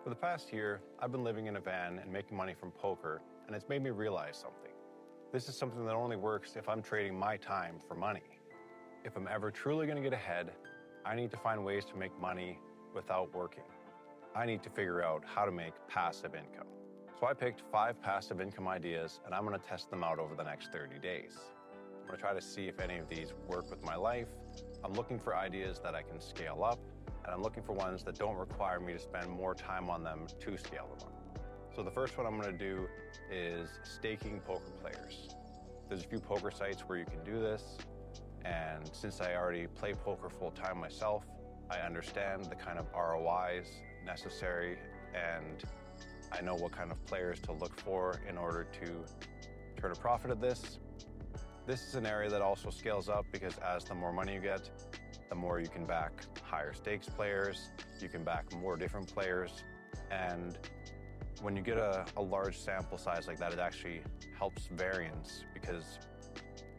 For the past year, I've been living in a van and making money from poker, and it's made me realize something. This is something that only works if I'm trading my time for money. If I'm ever truly going to get ahead, I need to find ways to make money without working. I need to figure out how to make passive income. So I picked 5 passive income ideas, and I'm going to test them out over the next 30 days. I'm going to try to see if any of these work with my life. I'm looking for ideas that I can scale up, and I'm looking for ones that don't require me to spend more time on them to scale them up. So the first one I'm going to do is staking poker players. There's a few poker sites where you can do this, and since I already play poker full-time myself, I understand the kind of ROIs necessary, and I know what kind of players to look for in order to turn a profit at this. This is an area that also scales up because as the more money you get, the more you can back higher stakes players, you can back more different players, and when you get a large sample size like that, it actually helps variance because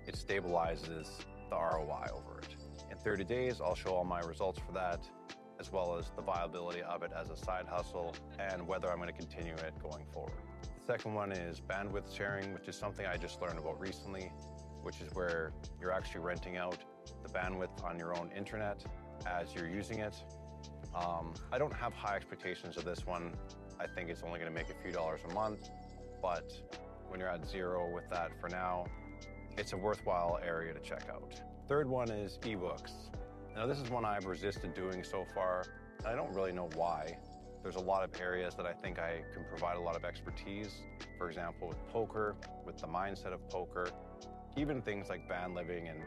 it stabilizes the ROI over it. In 30 days, I'll show all my results for that, as well as the viability of it as a side hustle and whether I'm going to continue it going forward. The second one is bandwidth sharing, which is something I just learned about recently, which is where you're actually renting out the bandwidth on your own internet as you're using it. I don't have high expectations of this one. I think it's only going to make a few dollars a month, but when you're at zero with that for now, it's a worthwhile area to check out. Third one is ebooks. Now this is one I've resisted doing so far, and I don't really know why. There's a lot of areas that I think I can provide a lot of expertise. For example, with poker, with the mindset of poker, even things like van living and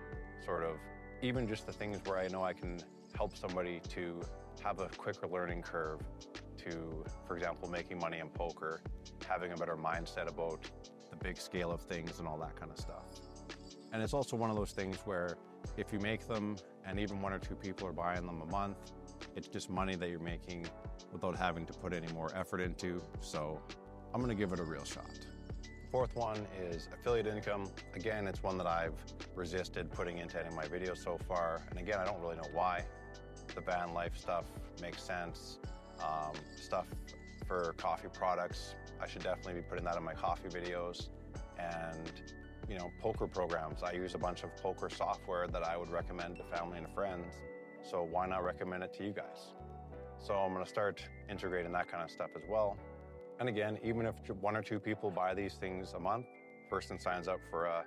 sort of even just the things where I know I can help somebody to have a quicker learning curve to, for example, making money in poker, having a better mindset about the big scale of things and all that kind of stuff. And it's also one of those things where if you make them and even 1 or 2 people are buying them a month, it's just money that you're making without having to put any more effort into. So I'm going to give it a real shot. Fourth one is affiliate income. Again, it's one that I've resisted putting into any of my videos so far. And again, I don't really know why. The van life stuff makes sense. Stuff for coffee products, I should definitely be putting that in my coffee videos. And, you know, poker programs. I use a bunch of poker software that I would recommend to family and friends. So why not recommend it to you guys? So I'm going to start integrating that kind of stuff as well. And again, even if 1 or 2 people buy these things a month, person signs up for a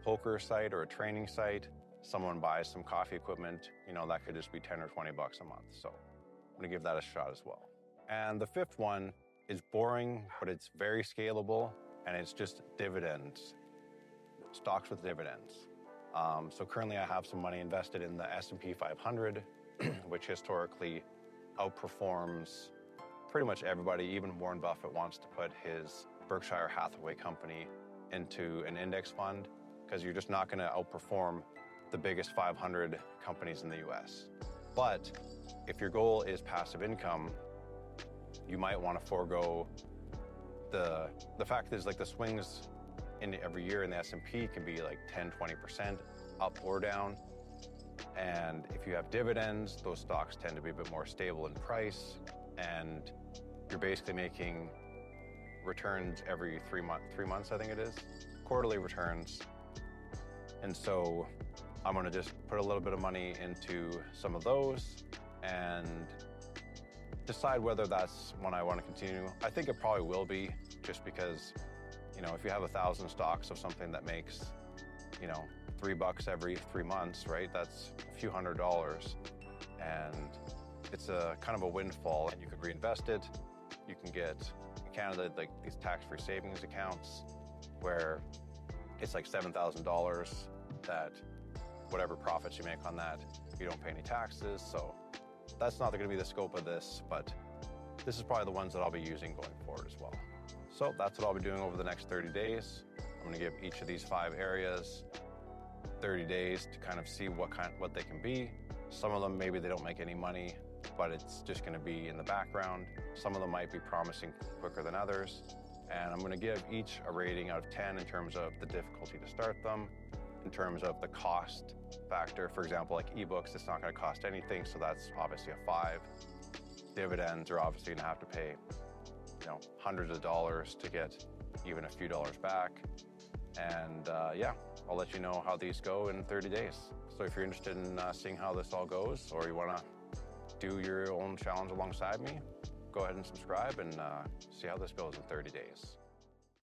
poker site or a training site, someone buys some coffee equipment, you know, that could just be 10 or 20 bucks a month. So I'm going to give that a shot as well. And the fifth one is boring, but it's very scalable, and it's just dividends, stocks with dividends. So currently I have some money invested in the S&P 500, which historically outperforms pretty much everybody. Even Warren Buffett wants to put his Berkshire Hathaway company into an index fund because you're just not going to outperform the biggest 500 companies in the US. But if your goal is passive income, you might want to forego the fact is like the swings in every year in the S&P can be like 10-20% up or down. And if you have dividends, those stocks tend to be a bit more stable in price, and you're basically making returns every 3 months, I think it is, quarterly returns. And so I'm going to just put a little bit of money into some of those and decide whether that's one I want to continue. I think it probably will be, just because, you know, if you have 1,000 stocks of something that makes, you know, $3 every 3 months, right? That's a few $100s, and it's a kind of a windfall, and you could reinvest it. You can get in Canada like these tax-free savings accounts where it's like $7,000 that whatever profits you make on that, you don't pay any taxes. So that's not going to be the scope of this, but this is probably the ones that I'll be using going forward as well. So that's what I'll be doing over the next 30 days. I'm going to give each of these 5 areas 30 days to kind of see what they can be. Some of them, maybe they don't make any money, but it's just going to be in the background. Some of them might be promising quicker than others. And I'm going to give each a rating out of 10 in terms of the difficulty to start them, in terms of the cost factor. For example, like ebooks, it's not going to cost anything, so that's obviously a 5. dividends are obviously going to have to pay, hundreds of dollars to get even a few dollars back. And yeah, I'll let you know how these go in 30 days. So if you're interested in seeing how this all goes, or you want to do your own challenge alongside me, go ahead and subscribe and see how this goes in 30 days.